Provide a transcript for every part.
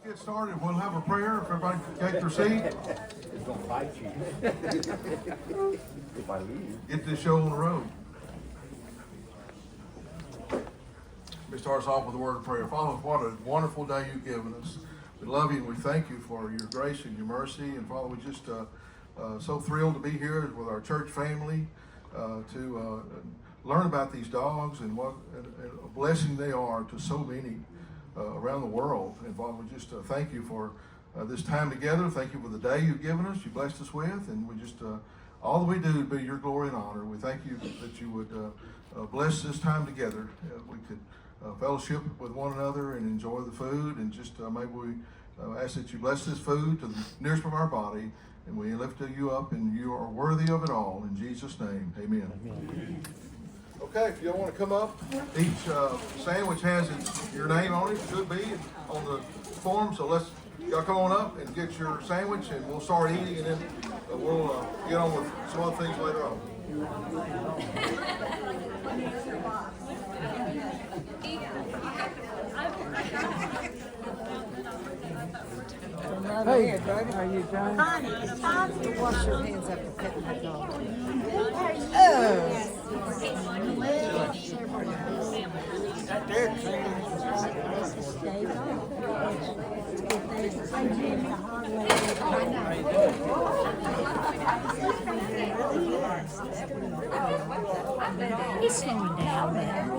Get started. We'll have a prayer. If everybody can take their seat. It's gonna bite you. If I leave. Get this show on the road. Let me start us off with a word of prayer. Father, what a wonderful day you've given us. We love you and we thank you for your grace and your mercy. And Father, we just so thrilled to be here with our church family to learn about these dogs and what a blessing they are to so many around the world. And Father, we just thank you for this time together. Thank you for the day you've given us, you blessed us with, and we just all that we do be your glory and honor. We thank you that you would bless this time together. We could fellowship with one another and enjoy the food, and just maybe we ask that you bless this food to the nearest of our body, and we lift you up, and you are worthy of it all. In Jesus' name, amen. Amen. Okay, if you want to come up, each sandwich has your name on it. It should be on the form, so let's y'all come on up and get your sandwich, and we'll start eating, and then we'll get on with some other things later on. Hey, are you done? Wash your hands after petting that dog. He's slowing down now.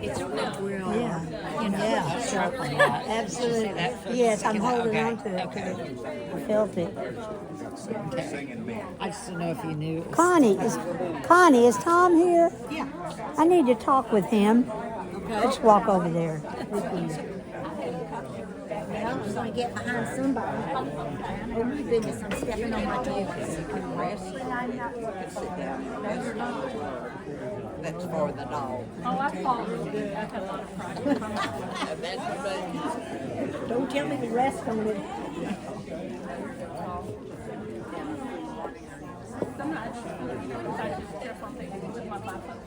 It's real, Yeah, sharply up. absolutely. Yes, I'm holding on to it. I felt it. I just don't know if you knew it was. Connie, is Tom here? Yeah. I need to talk with him. Let's walk over there. I'm just going to get behind somebody. Oh my goodness, I'm stepping on my toes. You can rest. Sit down. That's for the dog. Oh, I fall real good. I've had a lot of practice. Don't tell me to rest on it. Sometimes I just step on things with my left foot.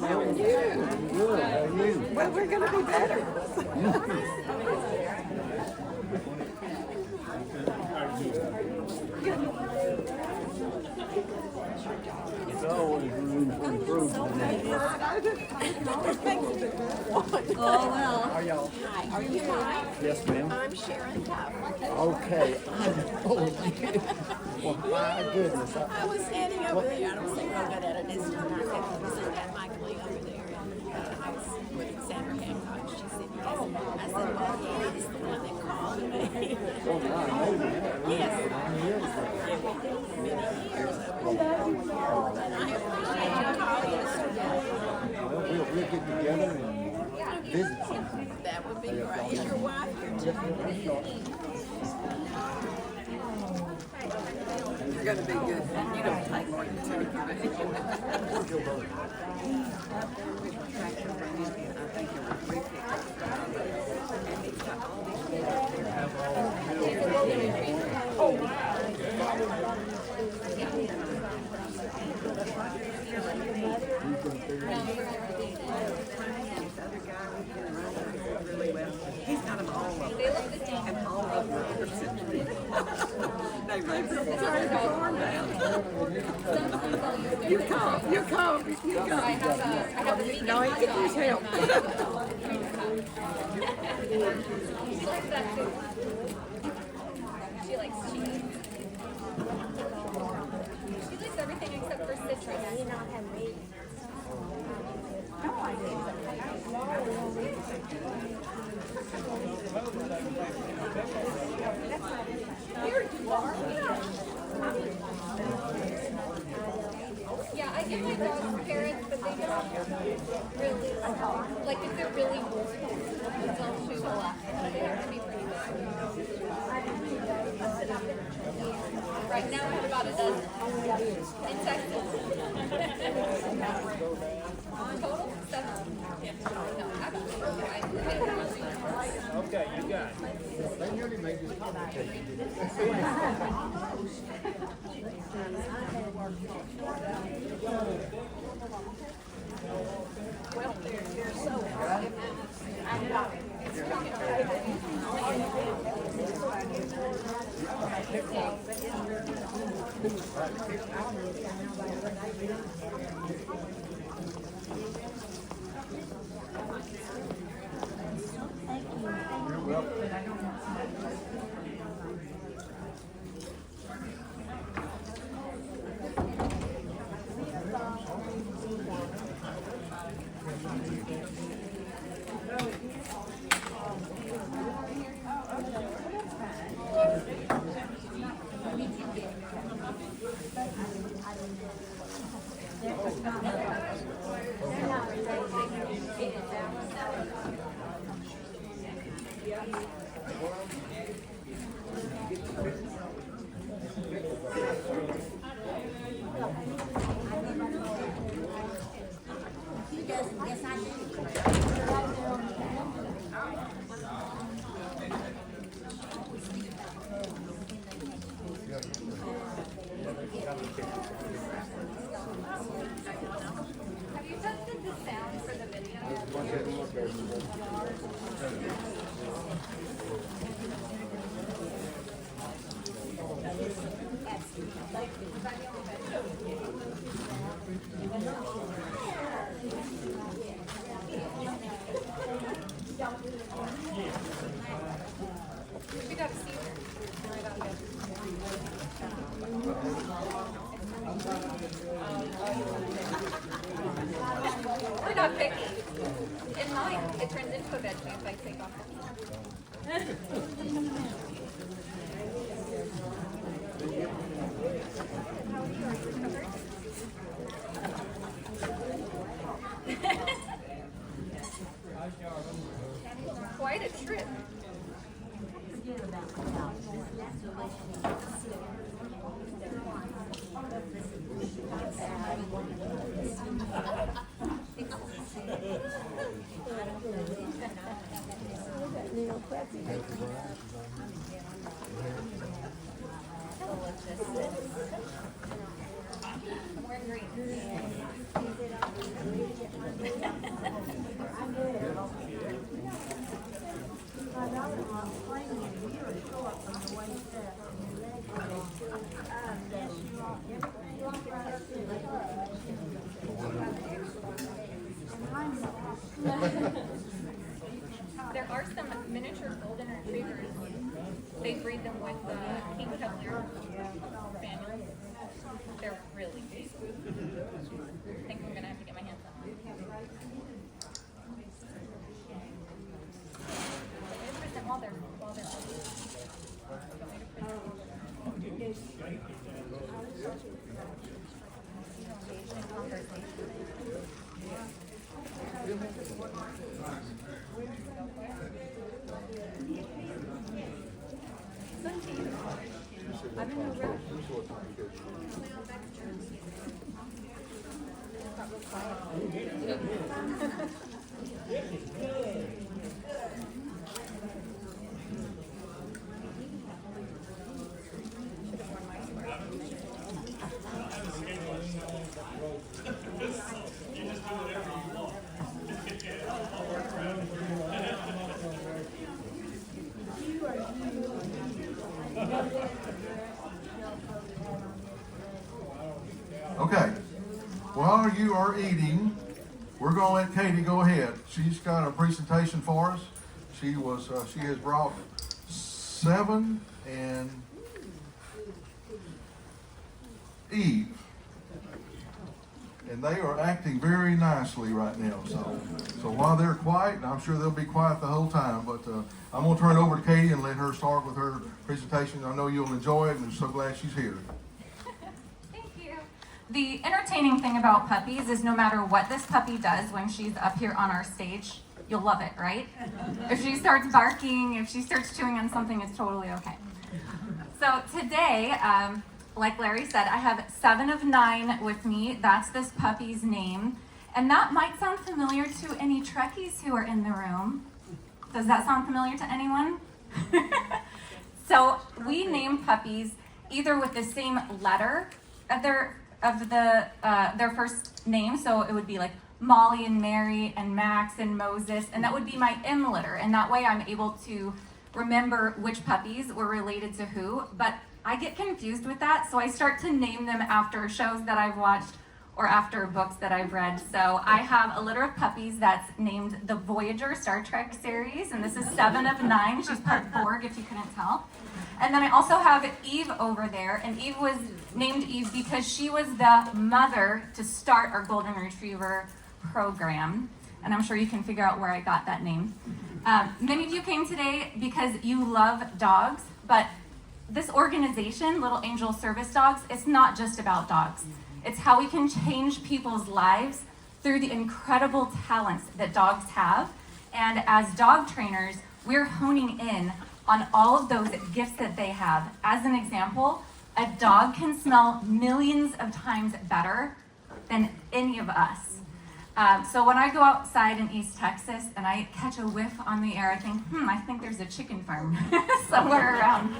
How are you? Good. How are you? Well, we're going to be better. It's always room for improvement. Oh, well. How are y'all? Hi, are you fine? Yes, ma'am. I'm Sharon Tuff. Okay. Well, my goodness. I was standing over there. I don't think real good at a distance. I said, that Michael Lee over there. And I was with Sandra Hancock. She said, yes. I said, well, he is the one that called me. Oh, my, amazing. Yes. 9 years ago. Many years of it. And I appreciate you calling us. Well, we'll get together and visit sometime. That would be great. Is your wife here too? You're going to be good. You don't take more than 2 or 3. He's got them all up. And all of them are sitting. They raise their arm down. You come. No, he can use help. She likes cheese. She likes everything except for citrus. You not have meat. No, I didn't. Here you are. Yeah, I give my dogs carrots, but they don't really, like if they're really warm, they'll chew the left. They have to be pretty good. Right now I have about a dozen in Texas. Total? 7. Yeah. No, Okay, you got it. Well, Have you tested the sound for the video? We got a Caesar. We're not picky. In mine, it turns into a veggie if I take off Quite a trip. We're green. There are some miniature golden retrievers. They breed them with king cavalier spaniels. They're really big. I think I'm gonna have to get my hands on them. Present while they're I'm in a rush. Okay, while you are eating, we're gonna let Katie go ahead. She's got a presentation for us. She has brought 7 and Eve. And they are acting very nicely right now. So while they're quiet, and I'm sure they'll be quiet the whole time, but I'm gonna turn it over to Katie and let her start with her presentation. I know you'll enjoy it, and I'm so glad she's here. The entertaining thing about puppies is no matter what this puppy does when she's up here on our stage, you'll love it, right? If she starts barking, if she starts chewing on something, it's totally okay. So today, like Larry said, I have 7 of 9 with me. That's this puppy's name. And that might sound familiar to any Trekkies who are in the room. Does that sound familiar to anyone? So we name puppies either with the same letter of their first name, so it would be like Molly and Mary and Max and Moses, and that would be my M litter. And that way I'm able to remember which puppies were related to who, but I get confused with that, so I start to name them after shows that I've watched or after books that I've read. So I have a litter of puppies that's named the Voyager Star Trek series, and this is 7 of 9. She's part Borg, if you couldn't tell. And then I also have Eve over there, and Eve was named Eve because she was the mother to start our Golden Retriever program, and I'm sure you can figure out where I got that name. Many of you came today because you love dogs, but this organization, Little Angel Service Dogs, it's not just about dogs. It's how we can change people's lives through the incredible talents that dogs have. And as dog trainers, we're honing in on all of those gifts that they have. As an example, a dog can smell millions of times better than any of us. So when I go outside in East Texas and I catch a whiff on the air, I think, I think there's a chicken farm somewhere around.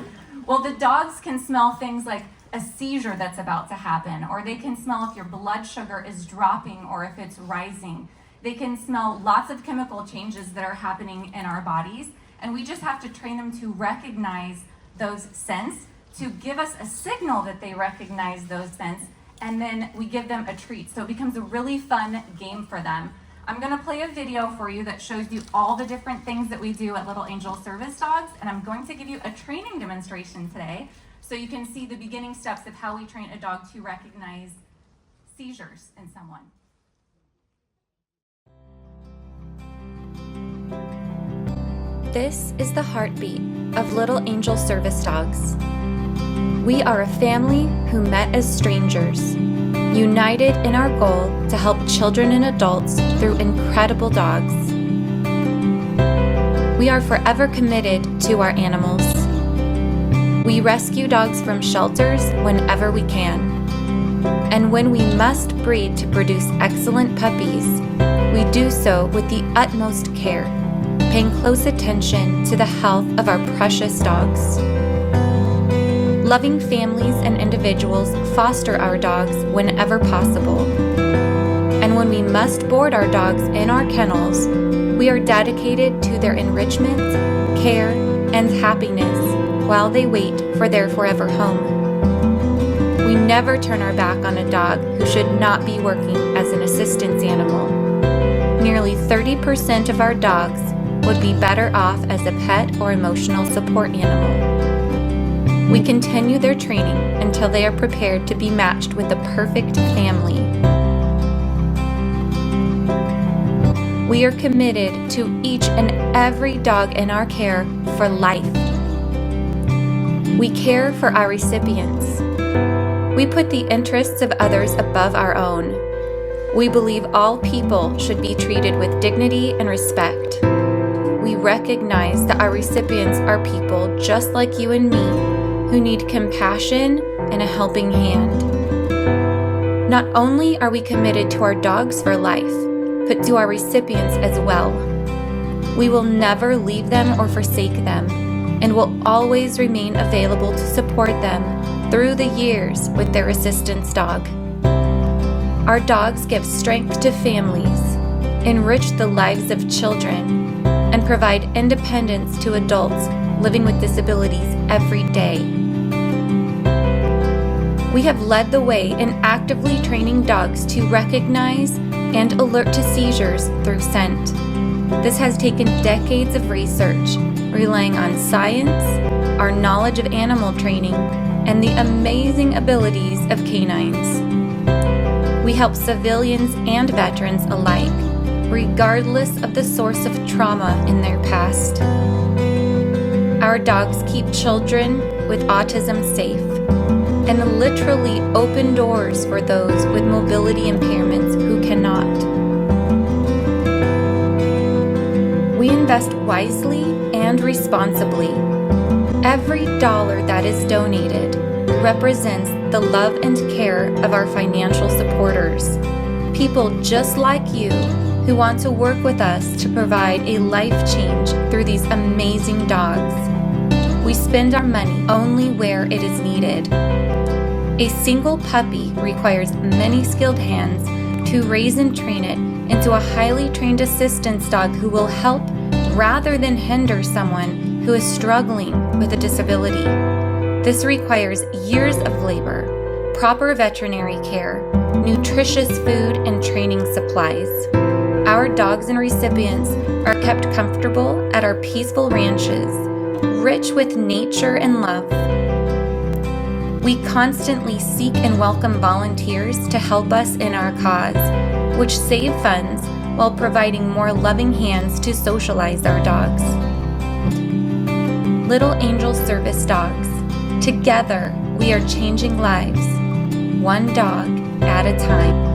Well, the dogs can smell things like a seizure that's about to happen, or they can smell if your blood sugar is dropping or if it's rising. They can smell lots of chemical changes that are happening in our bodies, and we just have to train them to recognize those scents, to give us a signal that they recognize those scents, and then we give them a treat. So it becomes a really fun game for them. I'm gonna play a video for you that shows you all the different things that we do at Little Angel Service Dogs, and I'm going to give you a training demonstration today so you can see the beginning steps of how we train a dog to recognize seizures in someone. This is the heartbeat of Little Angel Service Dogs. We are a family who met as strangers, united in our goal to help children and adults through incredible dogs. We are forever committed to our animals. We rescue dogs from shelters whenever we can. And when we must breed to produce excellent puppies, we do so with the utmost care, paying close attention to the health of our precious dogs. Loving families and individuals foster our dogs whenever possible. And when we must board our dogs in our kennels, we are dedicated to their enrichment, care, and happiness while they wait for their forever home. We never turn our back on a dog who should not be working as an assistance animal. Nearly 30% of our dogs would be better off as a pet or emotional support animal. We continue their training until they are prepared to be matched with the perfect family. We are committed to each and every dog in our care for life. We care for our recipients. We put the interests of others above our own. We believe all people should be treated with dignity and respect. We recognize that our recipients are people just like you and me, who need compassion and a helping hand. Not only are we committed to our dogs for life, but to our recipients as well. We will never leave them or forsake them, and will always remain available to support them through the years with their assistance dog. Our dogs give strength to families, enrich the lives of children, and provide independence to adults living with disabilities every day. We have led the way in actively training dogs to recognize and alert to seizures through scent. This has taken decades of research, relying on science, our knowledge of animal training, and the amazing abilities of canines. We help civilians and veterans alike, regardless of the source of trauma in their past. Our dogs keep children with autism safe and literally open doors for those with mobility impairments who cannot. We invest wisely and responsibly. Every dollar that is donated represents the love and care of our financial supporters, people just like you who want to work with us to provide a life change through these amazing dogs. We spend our money only where it is needed. A single puppy requires many skilled hands to raise and train it into a highly trained assistance dog who will help rather than hinder someone who is struggling with a disability. This requires years of labor, proper veterinary care, nutritious food, and training supplies. Our dogs and recipients are kept comfortable at our peaceful ranches, rich with nature and love. We constantly seek and welcome volunteers to help us in our cause, which save funds while providing more loving hands to socialize our dogs. Little Angel Service Dogs. Together, we are changing lives, one dog at a time.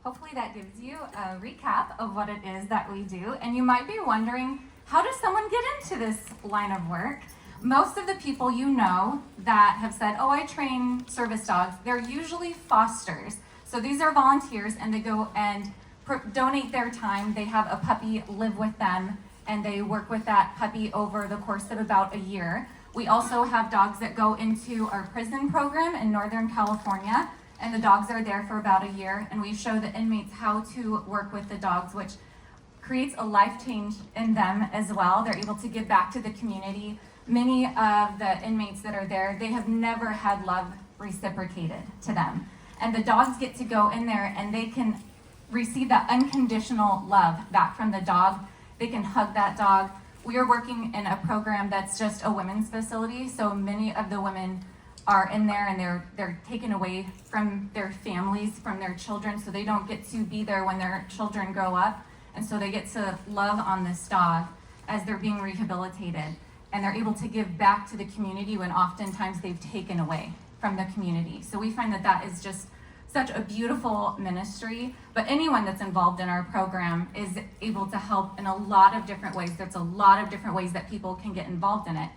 Hopefully that gives you a recap of what it is that we do. And you might be wondering, how does someone get into this line of work? Most of the people you know that have said, oh, I train service dogs, they're usually fosters. So these are volunteers and they go and donate their time. They have a puppy live with them and they work with that puppy over the course of about a year. We also have dogs that go into our prison program in Northern California, and the dogs are there for about a year, and we show the inmates how to work with the dogs, which creates a life change in them as well. They're able to give back to the community. Many of the inmates that are there, they have never had love reciprocated to them. And the dogs get to go in there and they can receive that unconditional love back from the dog. They can hug that dog. We are working in a program that's just a women's facility, so many of the women are in there and they're taken away from their families, from their children, so they don't get to be there when their children grow up. And so they get to love on this dog as they're being rehabilitated. And they're able to give back to the community when oftentimes they've taken away from the community. So we find that that is just such a beautiful ministry. But anyone that's involved in our program is able to help in a lot of different ways. There's a lot of different ways that people can get involved in it.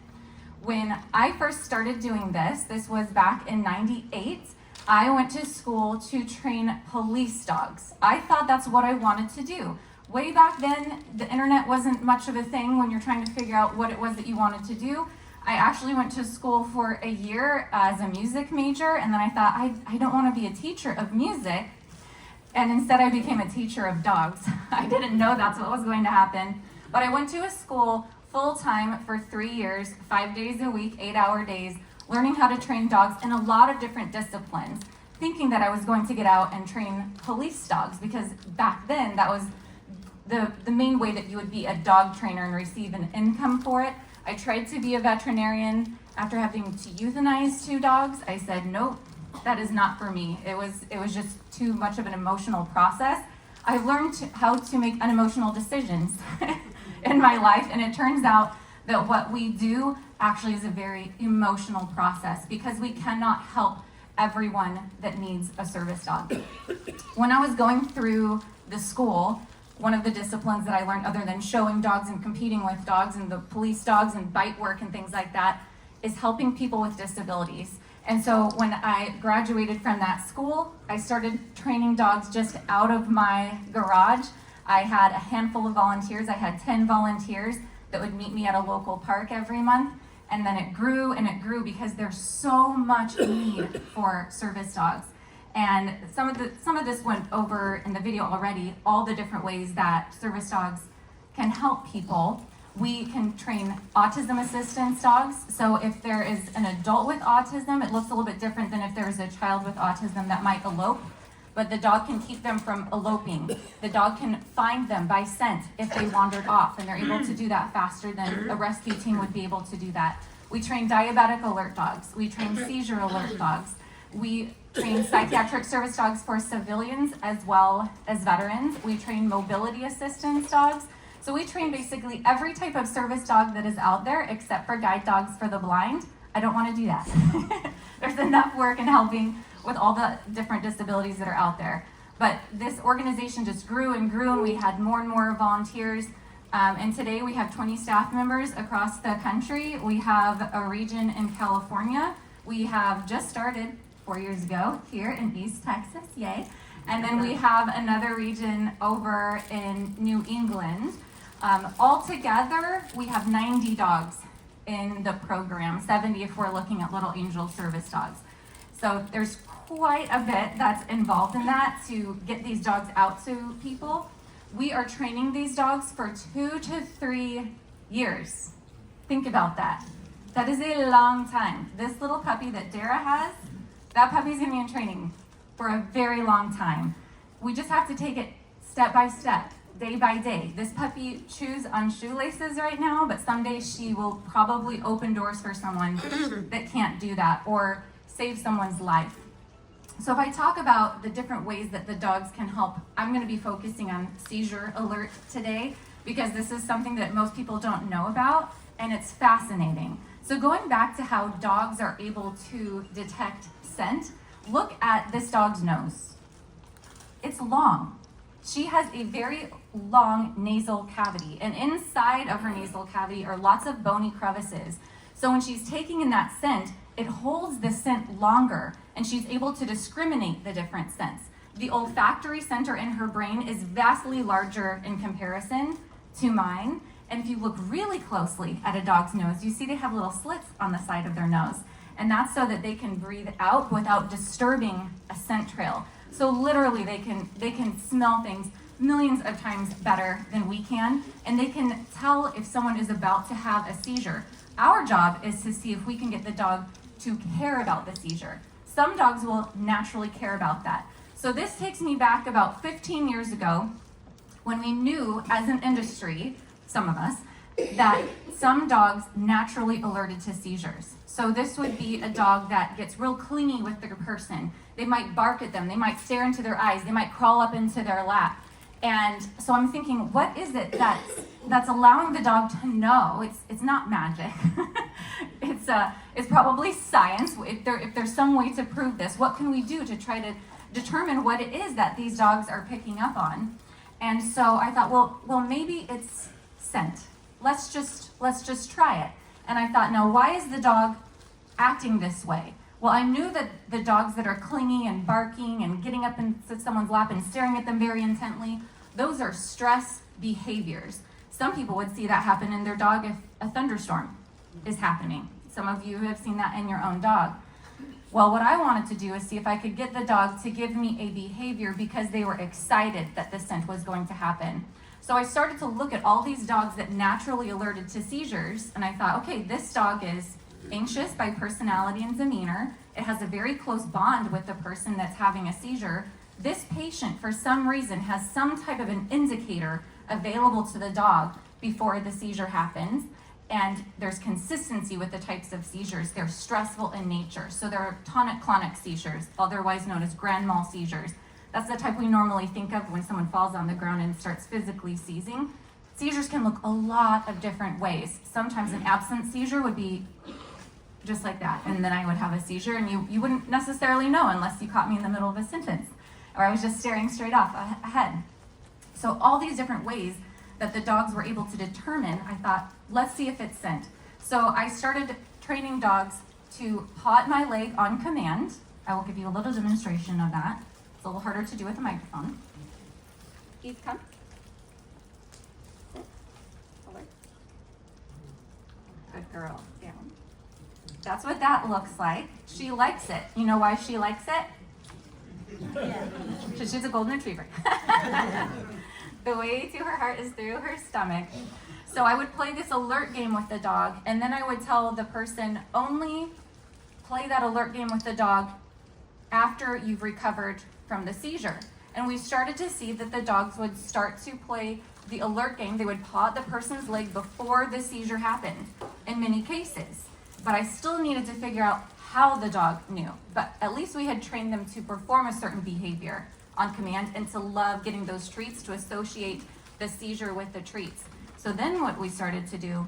When I first started doing this was back in '98, I went to school to train police dogs. I thought that's what I wanted to do. Way back then, the internet wasn't much of a thing when you're trying to figure out what it was that you wanted to do. I actually went to school for a year as a music major, and then I thought, I don't want to be a teacher of music, and instead I became a teacher of dogs. I didn't know that's what was going to happen, but I went to a school full-time for 3 years, 5 days a week, 8-hour days, learning how to train dogs in a lot of different disciplines, thinking that I was going to get out and train police dogs, because back then that was the main way that you would be a dog trainer and receive an income for it. I tried to be a veterinarian after having to euthanize 2 dogs. I said, nope, that is not for me. It was just too much of an emotional process. I've learned how to make unemotional decisions in my life, and it turns out that what we do actually is a very emotional process because we cannot help everyone that needs a service dog. When I was going through the school, one of the disciplines that I learned other than showing dogs and competing with dogs and the police dogs and bite work and things like that is helping people with disabilities. And so when I graduated from that school, I started training dogs just out of my garage. I had a handful of volunteers. I had 10 volunteers that would meet me at a local park every month. And then it grew and it grew because there's so much need for service dogs. And some of this went over in the video already, all the different ways that service dogs can help people. We can train autism assistance dogs. So if there is an adult with autism, it looks a little bit different than if there is a child with autism that might elope. But the dog can keep them from eloping. The dog can find them by scent if they wandered off, and they're able to do that faster than a rescue team would be able to do that. We train diabetic alert dogs. We train seizure alert dogs. We train psychiatric service dogs for civilians as well as veterans. We train mobility assistance dogs. So we train basically every type of service dog that is out there except for guide dogs for the blind. I don't want to do that. There's enough work in helping with all the different disabilities that are out there. But this organization just grew and grew, and we had more and more volunteers. And today we have 20 staff members across the country. We have a region in California. We have just started 4 years ago here in East Texas, yay. And then we have another region over in New England. Altogether, we have 90 dogs in the program, 70 if we're looking at Little Angel service dogs. So there's quite a bit that's involved in that to get these dogs out to people. We are training these dogs for 2 to 3 years. Think about that. That is a long time. This little puppy that Dara has, that puppy's gonna be in training for a very long time. We just have to take it step by step, day by day. This puppy chews on shoelaces right now, but someday she will probably open doors for someone that can't do that or save someone's life. So if I talk about the different ways that the dogs can help, I'm going to be focusing on seizure alert today because this is something that most people don't know about and it's fascinating. So going back to how dogs are able to detect scent, look at this dog's nose. It's long. She has a very long nasal cavity, and inside of her nasal cavity are lots of bony crevices. So when she's taking in that scent, it holds the scent longer, and she's able to discriminate the different scents. The olfactory center in her brain is vastly larger in comparison to mine. And if you look really closely at a dog's nose, you see they have little slits on the side of their nose. And that's so that they can breathe out without disturbing a scent trail. So literally they can smell things millions of times better than we can, and they can tell if someone is about to have a seizure. Our job is to see if we can get the dog to care about the seizure. Some dogs will naturally care about that. So this takes me back about 15 years ago when we knew as an industry, some of us, that some dogs naturally alerted to seizures. So this would be a dog that gets real clingy with their person. They might bark at them, they might stare into their eyes, they might crawl up into their lap. And so I'm thinking, what is it that's allowing the dog to know? It's not magic. It's probably science. If there's some way to prove this, what can we do to try to determine what it is that these dogs are picking up on? And so I thought, well, maybe it's scent. Let's just try it. And I thought, now why is the dog acting this way? Well, I knew that the dogs that are clingy and barking and getting up into someone's lap and staring at them very intently, those are stress behaviors. Some people would see that happen in their dog if a thunderstorm is happening. Some of you have seen that in your own dog. Well, what I wanted to do is see if I could get the dog to give me a behavior because they were excited that the scent was going to happen. So I started to look at all these dogs that naturally alerted to seizures, and I thought, okay, this dog is anxious by personality and demeanor. It has a very close bond with the person that's having a seizure. This patient, for some reason, has some type of an indicator available to the dog before the seizure happens. And there's consistency with the types of seizures. They're stressful in nature. So there are tonic-clonic seizures, otherwise known as grand mal seizures. That's the type we normally think of when someone falls on the ground and starts physically seizing. Seizures can look a lot of different ways. Sometimes an absent seizure would be just like that, and then I would have a seizure, and you wouldn't necessarily know unless you caught me in the middle of a sentence, or I was just staring straight off ahead. So all these different ways that the dogs were able to determine, I thought, let's see if it's scent. So I started training dogs to paw at my leg on command. I will give you a little demonstration of that. It's a little harder to do with a microphone. Eve, come. Sit. Alert. Good girl. Down. That's what that looks like. She likes it. You know why she likes it? Because she's a golden retriever. The way to her heart is through her stomach. So I would play this alert game with the dog, and then I would tell the person, only play that alert game with the dog after you've recovered from the seizure. And we started to see that the dogs would start to play the alert game. They would paw at the person's leg before the seizure happened, in many cases. But I still needed to figure out how the dog knew. But at least we had trained them to perform a certain behavior on command and to love getting those treats, to associate the seizure with the treats. So then what we started to do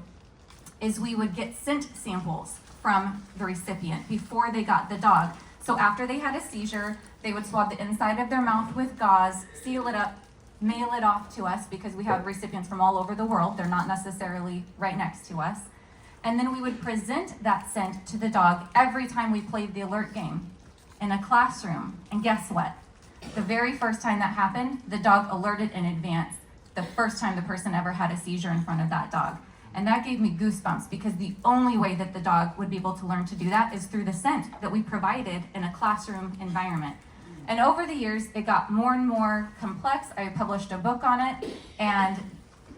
is we would get scent samples from the recipient before they got the dog. So after they had a seizure, they would swab the inside of their mouth with gauze, seal it up, mail it off to us because we have recipients from all over the world. They're not necessarily right next to us. And then we would present that scent to the dog every time we played the alert game. in a classroom. And guess what? The very first time that happened, the dog alerted in advance the first time the person ever had a seizure in front of that dog. And that gave me goosebumps, because the only way that the dog would be able to learn to do that is through the scent that we provided in a classroom environment. And over the years, it got more and more complex. I published a book on it, and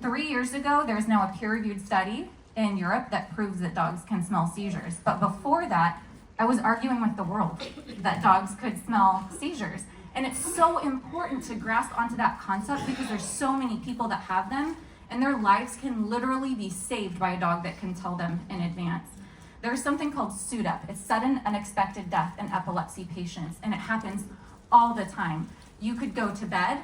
3 years ago, there's now a peer-reviewed study in Europe that proves that dogs can smell seizures. But before that, I was arguing with the world that dogs could smell seizures. And it's so important to grasp onto that concept, because there's so many people that have them, and their lives can literally be saved by a dog that can tell them in advance. There's something called SUDEP. It's sudden unexpected death in epilepsy patients, and it happens all the time. You could go to bed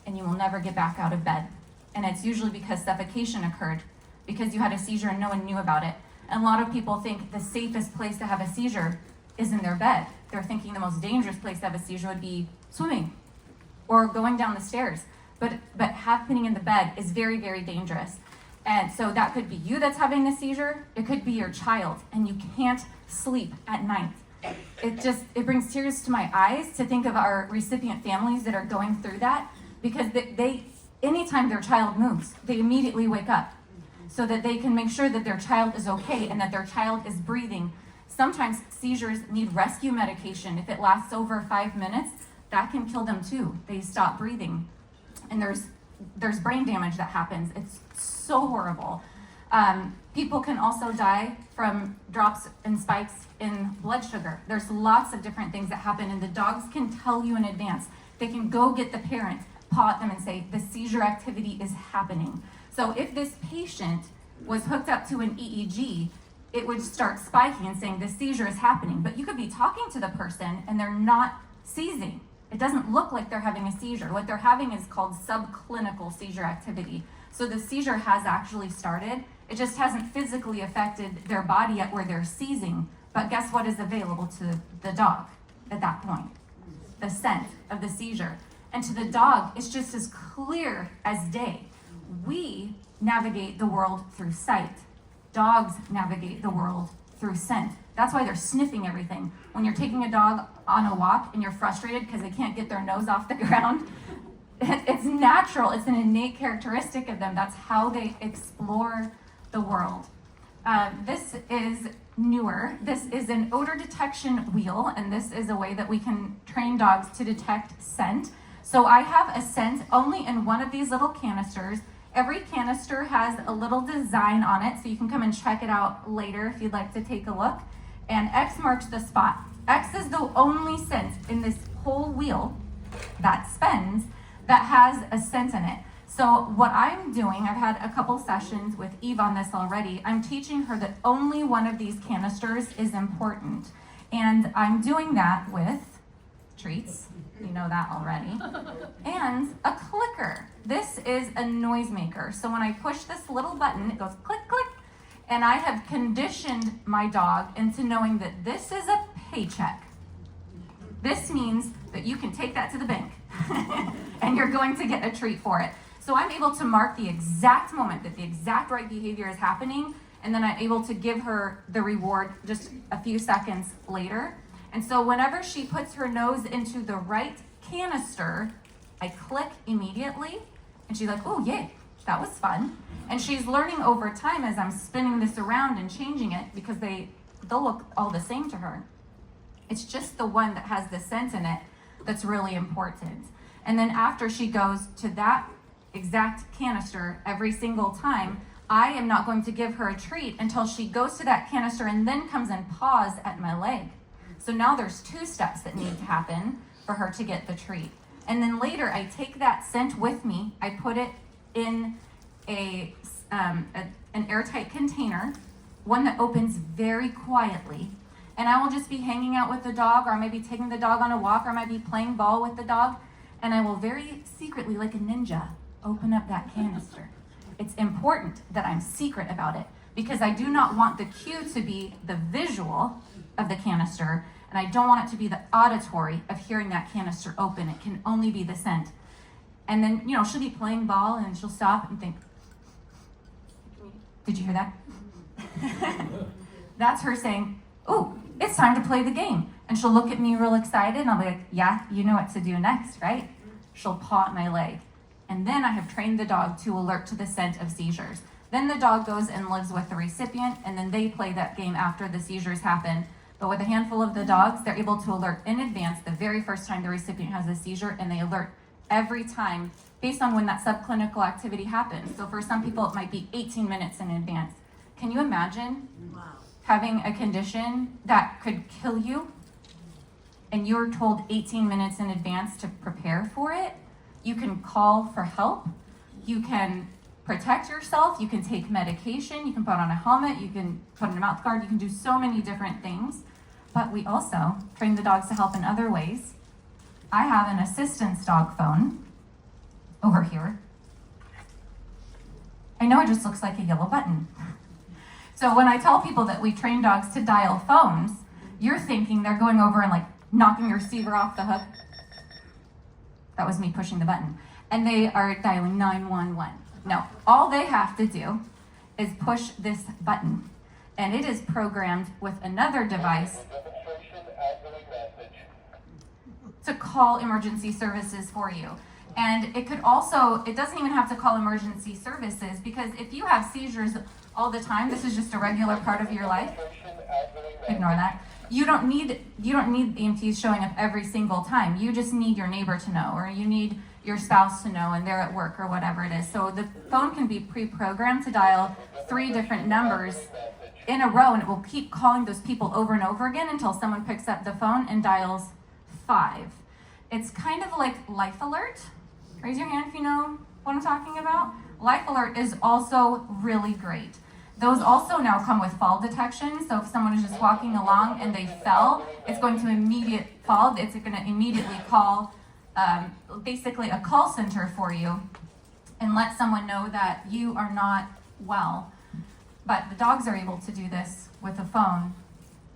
and you will never get back out of bed. And it's usually because suffocation occurred, because you had a seizure and no one knew about it. And a lot of people think the safest place to have a seizure is in their bed. They're thinking the most dangerous place to have a seizure would be swimming or going down the stairs. But happening in the bed is very, very dangerous. And so that could be you that's having the seizure. It could be your child, and you can't sleep at night. It brings tears to my eyes to think of our recipient families that are going through that, because they anytime their child moves, they immediately wake up so that they can make sure that their child is okay and that their child is breathing. Sometimes seizures need rescue medication. If it lasts over 5 minutes, that can kill them too. They stop breathing. And there's brain damage that happens. It's so horrible. People can also die from drops and spikes in blood sugar. There's lots of different things that happen, and the dogs can tell you in advance. They can go get the parent, paw at them and say, the seizure activity is happening. So if this patient was hooked up to an EEG, it would start spiking and saying the seizure is happening. But you could be talking to the person and they're not seizing. It doesn't look like they're having a seizure. What they're having is called subclinical seizure activity. So the seizure has actually started. It just hasn't physically affected their body yet where they're seizing. But guess what is available to the dog at that point? The scent of the seizure. And to the dog, it's just as clear as day. We navigate the world through sight. Dogs navigate the world through scent. That's why they're sniffing everything. When you're taking a dog on a walk and you're frustrated because they can't get their nose off the ground, it's natural. It's an innate characteristic of them. That's how they explore the world. This is newer. This is an odor detection wheel, and this is a way that we can train dogs to detect scent. So I have a scent only in one of these little canisters. Every canister has a little design on it, so you can come and check it out later if you'd like to take a look. And X marks the spot. X is the only scent in this whole wheel that spins that has a scent in it. So what I'm doing, I've had a couple sessions with Eve on this already. I'm teaching her that only one of these canisters is important. And I'm doing that with treats, you know that already, and a clicker. This is a noisemaker. So when I push this little button, it goes click, click, and I have conditioned my dog into knowing that this is a paycheck. This means that you can take that to the bank and you're going to get a treat for it. So I'm able to mark the exact moment that the exact right behavior is happening, and then I'm able to give her the reward just a few seconds later. And so whenever she puts her nose into the right canister, I click immediately, and she's like, oh, yay, that was fun. And she's learning over time as I'm spinning this around and changing it, because they'll look all the same to her. It's just the one that has the scent in it that's really important. And then after she goes to that exact canister every single time, I am not going to give her a treat until she goes to that canister and then comes and paws at my leg. So now there's 2 steps that need to happen for her to get the treat. And then later I take that scent with me, I put it in an airtight container, one that opens very quietly, and I will just be hanging out with the dog, or I might be taking the dog on a walk, or I might be playing ball with the dog, and I will very secretly, like a ninja, open up that canister. It's important that I'm secret about it, because I do not want the cue to be the visual of the canister, and I don't want it to be the auditory of hearing that canister open. It can only be the scent. And then, she'll be playing ball and she'll stop and think, did you hear that? That's her saying, oh, it's time to play the game. And she'll look at me real excited, and I'll be like, yeah, you know what to do next, right? She'll paw at my leg. And then I have trained the dog to alert to the scent of seizures. Then the dog goes and lives with the recipient, and then they play that game after the seizures happen. But with a handful of the dogs, they're able to alert in advance the very first time the recipient has a seizure, and they alert every time based on when that subclinical activity happens. So for some people, it might be 18 minutes in advance. Can you imagine having a condition that could kill you, and you're told 18 minutes in advance to prepare for it? You can call for help. You can protect yourself. You can take medication. You can put on a helmet. You can put on a mouth guard. You can do so many different things. But we also train the dogs to help in other ways. I have an assistance dog phone over here. I know it just looks like a yellow button. So when I tell people that we train dogs to dial phones, you're thinking they're going over and like knocking your receiver off the hook. That was me pushing the button. And they are dialing 911. No, all they have to do is push this button. And it is programmed with another device to call emergency services for you. And it could also, it doesn't even have to call emergency services, because if you have seizures all the time, this is just a regular part of your life, ignore that. You don't need EMTs showing up every single time. You just need your neighbor to know, or you need your spouse to know, and they're at work or whatever it is. So the phone can be pre-programmed to dial 3 different numbers in a row, and it will keep calling those people over and over again until someone picks up the phone and dials 5. It's kind of like Life Alert. Raise your hand if you know what I'm talking about. Life Alert is also really great. Those also now come with fall detection. So if someone is just walking along and they fell, it's going to immediate fall. It's going to immediately call basically a call center for you and let someone know that you are not well. But the dogs are able to do this with a phone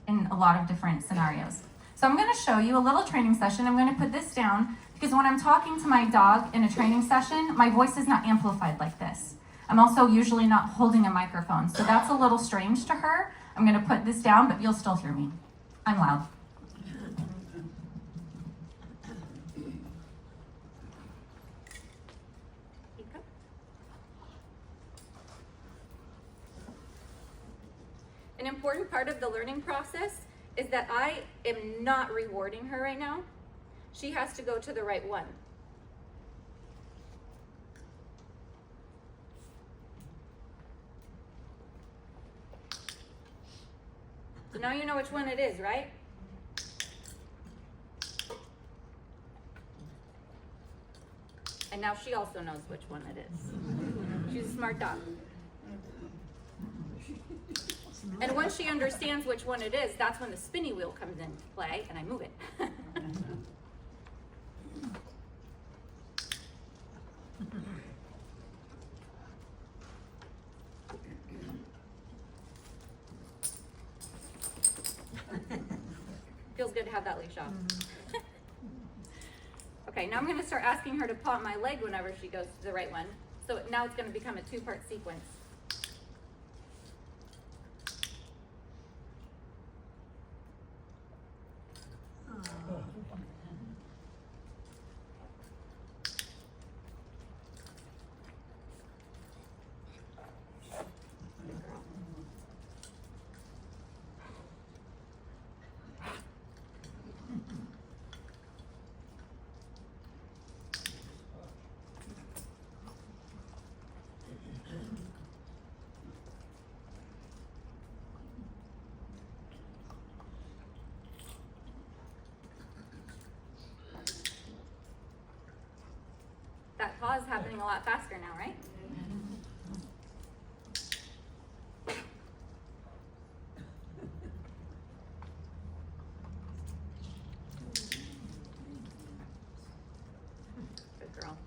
in a lot of different scenarios. So I'm going to show you a little training session. I'm going to put this down because when I'm talking to my dog in a training session, my voice is not amplified like this. I'm also usually not holding a microphone, so that's a little strange to her. I'm going to put this down, but you'll still hear me. I'm loud. An important part of the learning process is that I am not rewarding her right now. She has to go to the right one. So now you know which one it is, right? And now she also knows which one it is. She's a smart dog. And once she understands which one it is, that's when the spinny wheel comes into play and I move it. Feels good to have that leash off. Okay, now I'm going to start asking her to paw my leg whenever she goes to the right one. So now it's going to become a 2-part sequence. That paw is happening a lot faster now, right? Good girl.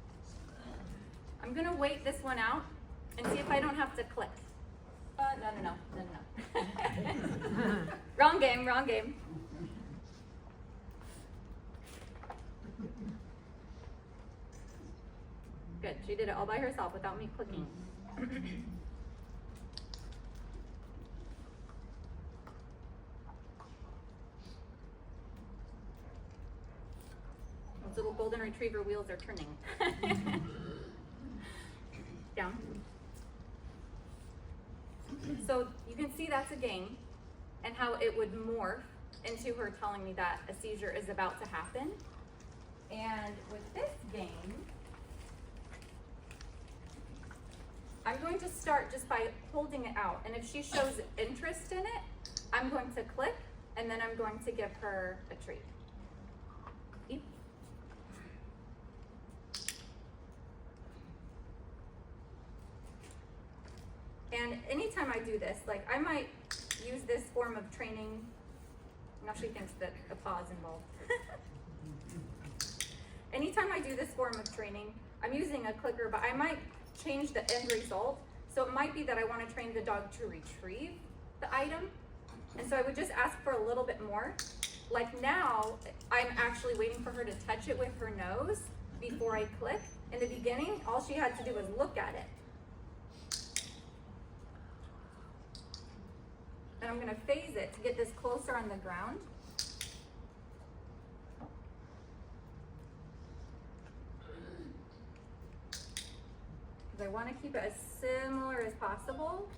I'm gonna wait this one out and see if I don't have to click. No. Wrong game, wrong game. Good, she did it all by herself without me clicking. retriever wheels are turning. Down. So you can see that's a game, and how it would morph into her telling me that a seizure is about to happen. And with this game, I'm going to start just by holding it out. And if she shows interest in it, I'm going to click, and then I'm going to give her a treat. Eep. And anytime I do this, like I might use this form of training. Now she thinks that a paw is involved. Anytime I do this form of training, I'm using a clicker, but I might change the end result. So it might be that I want to train the dog to retrieve the item. And so I would just ask for a little bit more. Like now, I'm actually waiting for her to touch it with her nose before I click. In the beginning, all she had to do was look at it. And I'm going to phase it to get this closer on the ground. Because I want to keep it as similar as possible.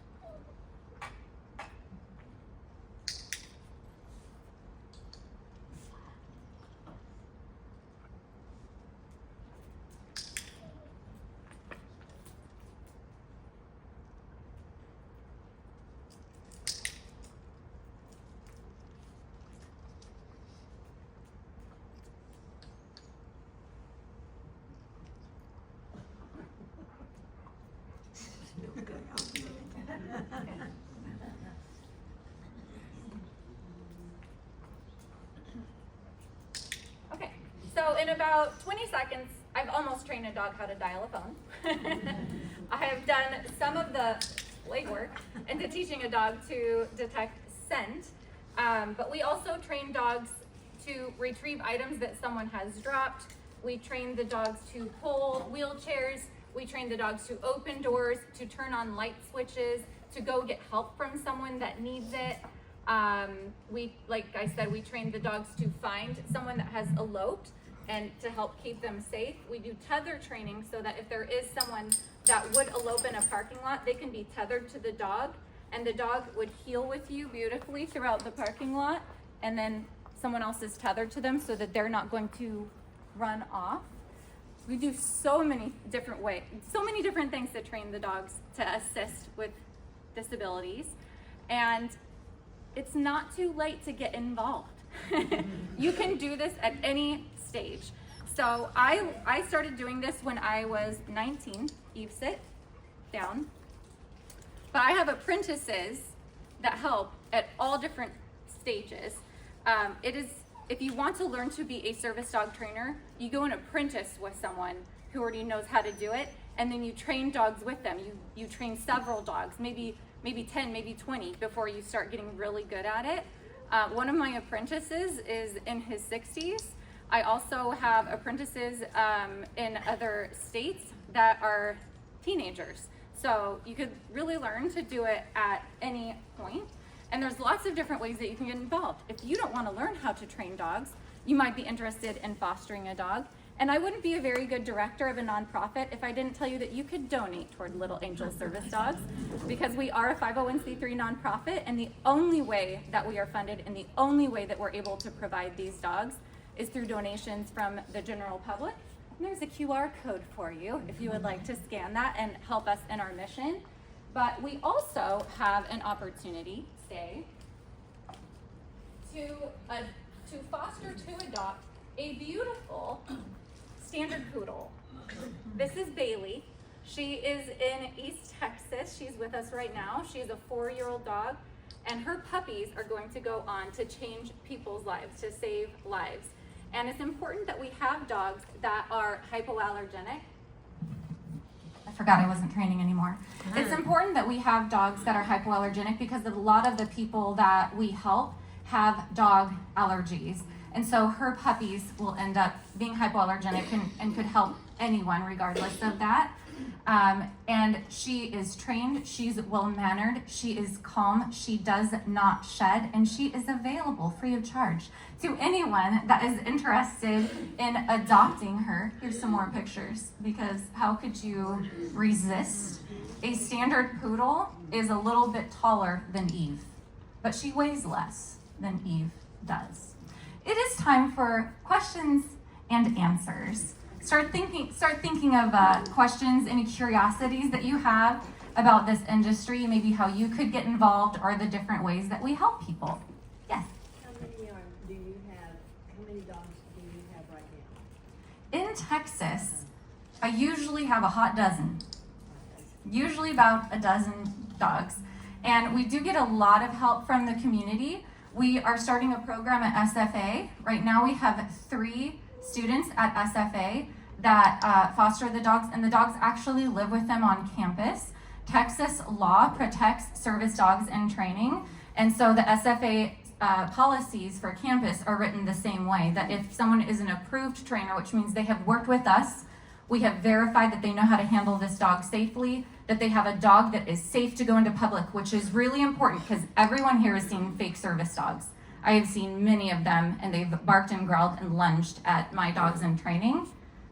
Okay, so in about 20 seconds, I've almost trained a dog how to dial a phone. I have done some of the legwork into teaching a dog to detect scent, but we also train dogs to retrieve items that someone has dropped. We train the dogs to pull wheelchairs. We train the dogs to open doors, to turn on light switches, to go get help from someone that needs it. Like I said, we train the dogs to find someone that has eloped and to help keep them safe. We do tether training so that if there is someone that would elope in a parking lot, they can be tethered to the dog, and the dog would heel with you beautifully throughout the parking lot, and then someone else is tethered to them so that they're not going to run off. We do so many different ways, so many different things to train the dogs to assist with disabilities. And it's not too late to get involved. You can do this at any stage. So I started doing this when I was 19. Eve, sit down. But I have apprentices that help at all different stages. If you want to learn to be a service dog trainer, you go and apprentice with someone who already knows how to do it, and then you train dogs with them. You train several dogs, maybe 10, maybe 20 before you start getting really good at it. One of my apprentices is in his 60s. I also have apprentices in other states that are teenagers. So you could really learn to do it at any point. And there's lots of different ways that you can get involved. If you don't want to learn how to train dogs, you might be interested in fostering a dog. And I wouldn't be a very good director of a nonprofit if I didn't tell you that you could donate toward Little Angel Service Dogs, because we are a 501c3 nonprofit, and the only way that we are funded and the only way that we're able to provide these dogs is through donations from the general public. And there's a QR code for you if you would like to scan that and help us in our mission. But we also have an opportunity, to foster, to adopt a beautiful standard poodle. This is Bailey. She is in East Texas. She's with us right now. She's a 4-year-old dog, and her puppies are going to go on to change people's lives, to save lives. And it's important that we have dogs that are hypoallergenic. I forgot I wasn't training anymore. It's important that we have dogs that are hypoallergenic because a lot of the people that we help have dog allergies. And so her puppies will end up being hypoallergenic and could help anyone regardless of that. And she is trained, she's well-mannered, she is calm, she does not shed, and she is available free of charge to anyone that is interested in adopting her. Here's some more pictures, because how could you resist? A standard poodle is a little bit taller than Eve, but she weighs less than Eve does. It is time for questions and answers. Start thinking of questions, any curiosities that you have about this industry, maybe how you could get involved, or the different ways that we help people. Yes? How many dogs do you have right now? In Texas, I usually have a hot dozen. Usually about a dozen dogs. And we do get a lot of help from the community. We are starting a program at SFA. Right now we have 3 students at SFA that foster the dogs, and the dogs actually live with them on campus. Texas law protects service dogs in training, and so the SFA policies for campus are written the same way, that if someone is an approved trainer, which means they have worked with us, we have verified that they know how to handle this dog safely, that they have a dog that is safe to go into public, which is really important because everyone here has seen fake service dogs. I have seen many of them, and they've barked and growled and lunged at my dogs in training.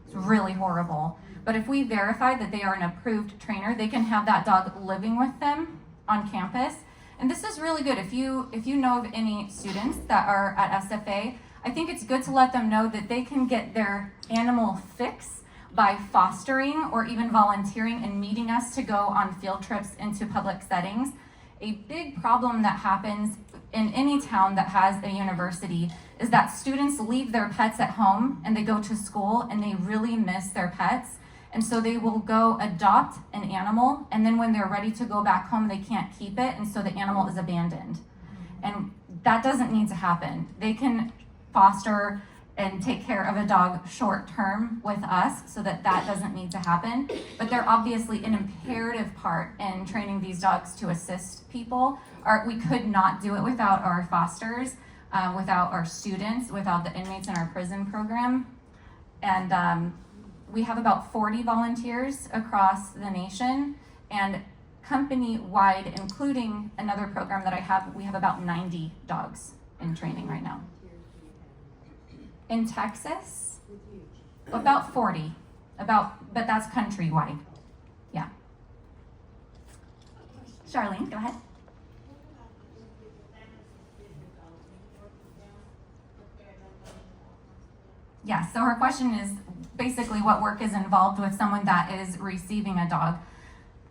It's really horrible. But if we verify that they are an approved trainer, they can have that dog living with them on campus. And this is really good. If you know of any students that are at SFA, I think it's good to let them know that they can get their animal fix by fostering or even volunteering and meeting us to go on field trips into public settings. A big problem that happens in any town that has a university is that students leave their pets at home and they go to school and they really miss their pets. And so they will go adopt an animal, and then when they're ready to go back home, they can't keep it, and so the animal is abandoned. And that doesn't need to happen. They can foster and take care of a dog short term with us so that doesn't need to happen. But they're obviously an imperative part in training these dogs to assist people. We could not do it without our fosters, without our students, without the inmates in our prison program. And we have about 40 volunteers across the nation, and company-wide, including another program that I have, we have about 90 dogs in training right now. In Texas, about 40, but that's countrywide. Yeah. Charlene, go ahead. Yeah, so her question is basically what work is involved with someone that is receiving a dog.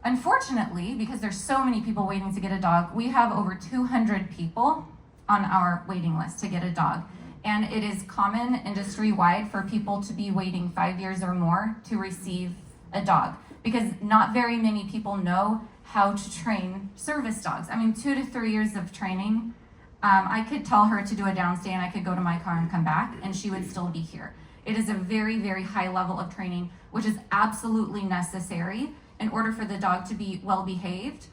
Unfortunately, because there's so many people waiting to get a dog, we have over 200 people on our waiting list to get a dog. And it is common industry-wide for people to be waiting 5 years or more to receive a dog, because not very many people know how to train service dogs. I mean, 2 to 3 years of training. I could tell her to do a downstay and I could go to my car and come back and she would still be here. It is a very, very high level of training, which is absolutely necessary in order for the dog to be well behaved.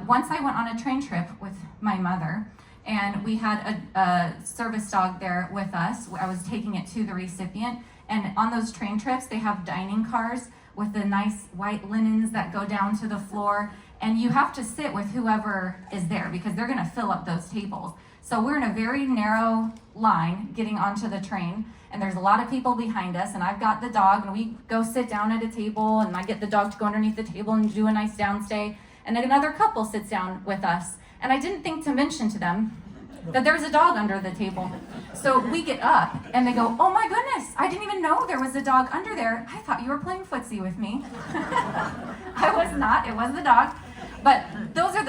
Once I went on a train trip with my mother, and we had a service dog there with us. I was taking it to the recipient, and on those train trips, they have dining cars with the nice white linens that go down to the floor, and you have to sit with whoever is there because they're gonna fill up those tables. So we're in a very narrow line getting onto the train, and there's a lot of people behind us, and I've got the dog, and we go sit down at a table, and I get the dog to go underneath the table and do a nice downstay, and then another couple sits down with us. And I didn't think to mention to them that there's a dog under the table. So we get up and they go, "Oh my goodness, I didn't even know there was a dog under there. I thought you were playing footsie with me." I was not, it was the dog. But those are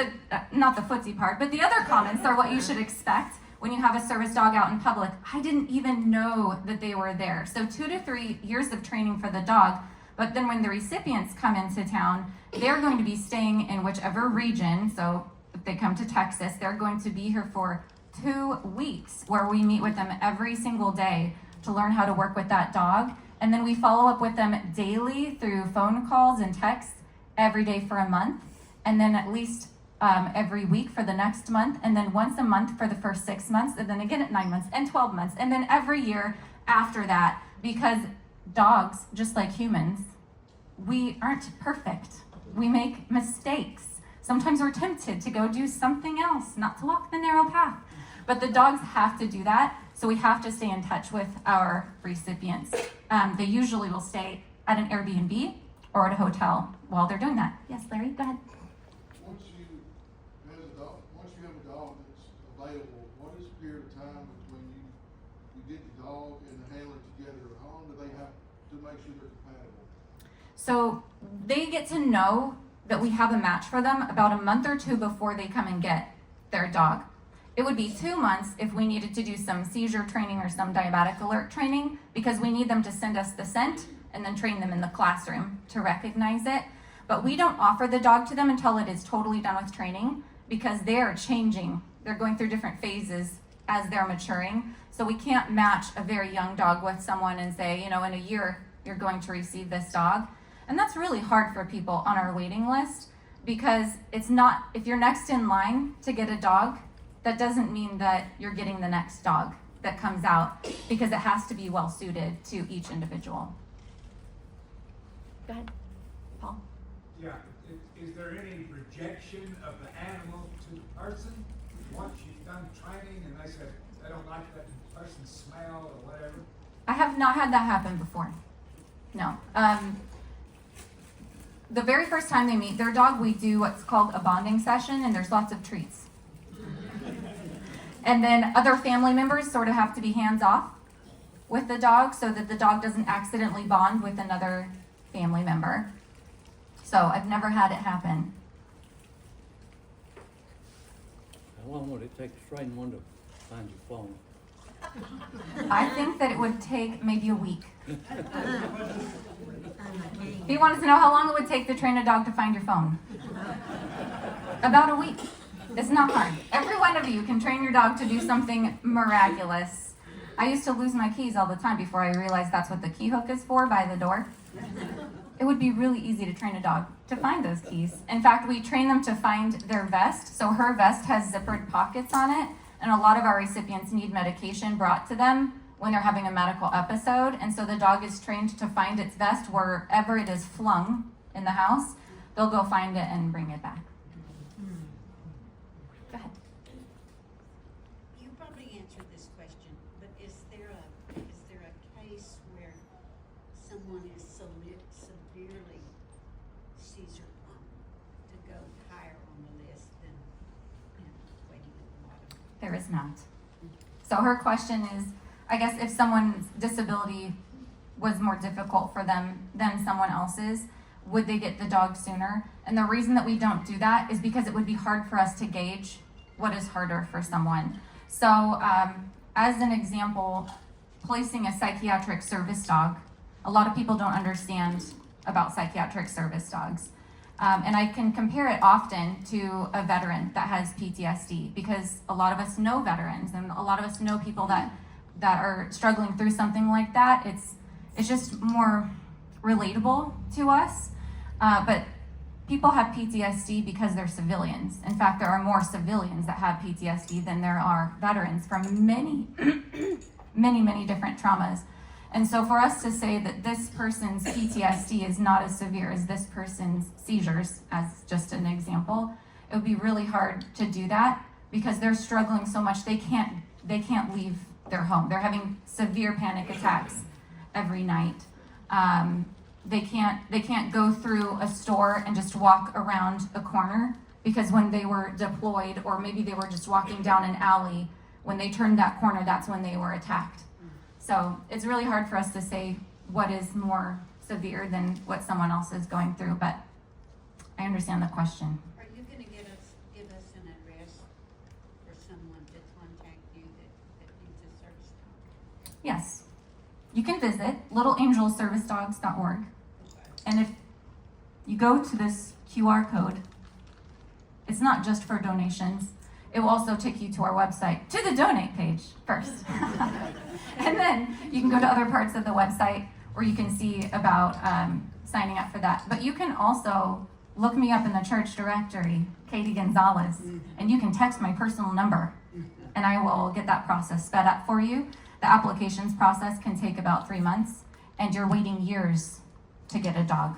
not the footsie part, but the other comments are what you should expect when you have a service dog out in public. I didn't even know that they were there. So 2 to 3 years of training for the dog, but then when the recipients come into town, they're going to be staying in whichever region. So if they come to Texas, they're going to be here for 2 weeks where we meet with them every single day to learn how to work with that dog. And then we follow up with them daily through phone calls and texts every day for a month. And then at least every week for the next month. And then once a month for the first 6 months. And then again at 9 months and 12 months. And then every year after that, because dogs, just like humans, we aren't perfect. We make mistakes. Sometimes we're tempted to go do something else, not to walk the narrow path. But the dogs have to do that, so we have to stay in touch with our recipients. They usually will stay at an Airbnb or at a hotel while they're doing that. Yes, Larry, go ahead. Once you have a dog that's available, what is the period of time between you get the dog and the handler together? How long do they have to make sure they're compatible? So they get to know that we have a match for them about a month or two before they come and get their dog. It would be 2 months if we needed to do some seizure training or some diabetic alert training, because we need them to send us the scent and then train them in the classroom to recognize it. But we don't offer the dog to them until it is totally done with training, because they are changing. They're going through different phases as they're maturing. So we can't match a very young dog with someone and say, in a year, you're going to receive this dog. And that's really hard for people on our waiting list, because it's not, if you're next in line to get a dog, that doesn't mean that you're getting the next dog that comes out, because it has to be well suited to each individual. Go ahead, Paul. Yeah, is there any rejection of the animal to the person once you've done training and they said they don't like that person's smell or whatever? I have not had that happen before. No. The very first time they meet their dog, we do what's called a bonding session, and there's lots of treats. And then other family members sort of have to be hands off with the dog so that the dog doesn't accidentally bond with another family member. So I've never had it happen. How long would it take to train one to find your phone? I think that it would take maybe a week. If you wanted to know how long it would take to train a dog to find your phone, about a week. It's not hard. Every one of you can train your dog to do something miraculous. I used to lose my keys all the time before I realized that's what the key hook is for by the door. It would be really easy to train a dog to find those keys. In fact, we train them to find their vest. So her vest has zippered pockets on it, and a lot of our recipients need medication brought to them when they're having a medical episode. And so the dog is trained to find its vest wherever it is flung in the house. They'll go find it and bring it back. Go ahead. You probably answered this question, but is there a case where someone is severely seizure prone to go higher on the list than waiting at the bottom? There is not. So her question is, I guess if someone's disability was more difficult for them than someone else's, would they get the dog sooner? And the reason that we don't do that is because it would be hard for us to gauge what is harder for someone. So as an example, placing a psychiatric service dog, a lot of people don't understand about psychiatric service dogs. And I can compare it often to a veteran that has PTSD, because a lot of us know veterans and a lot of us know people that are struggling through something like that. It's just more relatable to us. But people have PTSD because they're civilians. In fact, there are more civilians that have PTSD than there are veterans from many, many different traumas. And so for us to say that this person's PTSD is not as severe as this person's seizures, as just an example, it would be really hard to do that because they're struggling so much they can't leave their home. They're having severe panic attacks every night. They can't go through a store and just walk around a corner, because when they were deployed, or maybe they were just walking down an alley, when they turned that corner, that's when they were attacked. So it's really hard for us to say what is more severe than what someone else is going through, but I understand the question. Are you going to give us an address for someone to contact you that needs a service dog? Yes. You can visit littleangelservicedogs.org. And if you go to this QR code, it's not just for donations. It will also take you to our website, to the donate page first. And then you can go to other parts of the website where you can see about signing up for that. But you can also look me up in the church directory, Katie Gonzalez, and you can text my personal number, and I will get that process sped up for you. The applications process can take about 3 months, and you're waiting years to get a dog.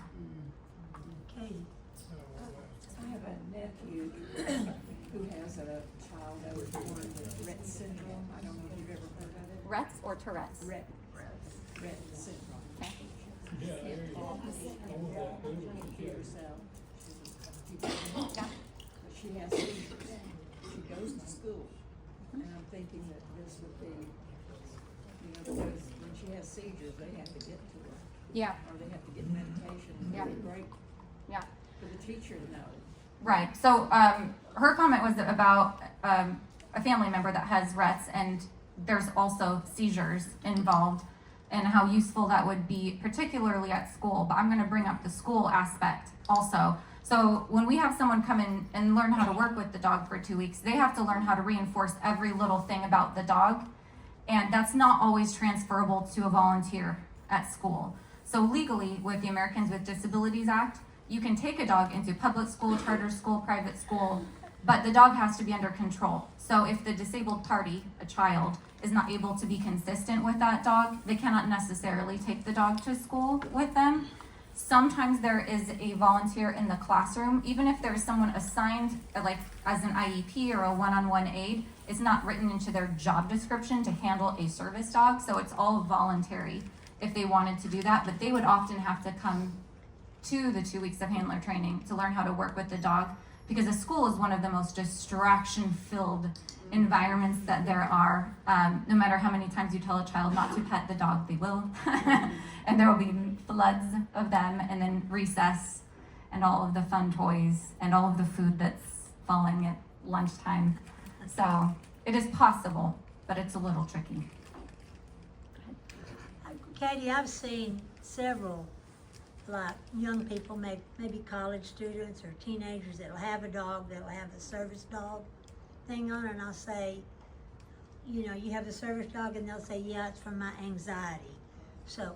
who has a child that was born with Rett syndrome. I don't know if you've ever heard of it. Rett's or Tourette's? Rett syndrome. Okay. But she has seizures. She goes to school, and I'm thinking that this would be, because when she has seizures, they have to get to her, Yeah. or they have to get medication. Yeah. It'd be great Yeah. for the teacher to know. Right. So her comment was about a family member that has Rett's, and there's also seizures involved, and how useful that would be, particularly at school. But I'm going to bring up the school aspect also. So when we have someone come in and learn how to work with the dog for 2 weeks, they have to learn how to reinforce every little thing about the dog, and that's not always transferable to a volunteer at school. So legally, with the Americans with Disabilities Act, you can take a dog into public school, charter school, private school, but the dog has to be under control. So if the disabled party, a child, is not able to be consistent with that dog, they cannot necessarily take the dog to school with them. Sometimes there is a volunteer in the classroom, even if there's someone assigned, like as an IEP or a one-on-one aide, it's not written into their job description to handle a service dog, so it's all voluntary if they wanted to do that, but they would often have to come to the 2 weeks of handler training to learn how to work with the dog, because a school is one of the most distraction-filled environments that there are. No matter how many times you tell a child not to pet the dog, they will. And there will be floods of them, and then recess, and all of the fun toys, and all of the food that's falling at lunchtime. So it is possible, but it's a little tricky. Katie, I've seen several, like young people, maybe college students or teenagers that'll have a dog, that'll have a service dog thing on it, and I'll say, you know, you have a service dog, and they'll say, yeah, it's for my anxiety. So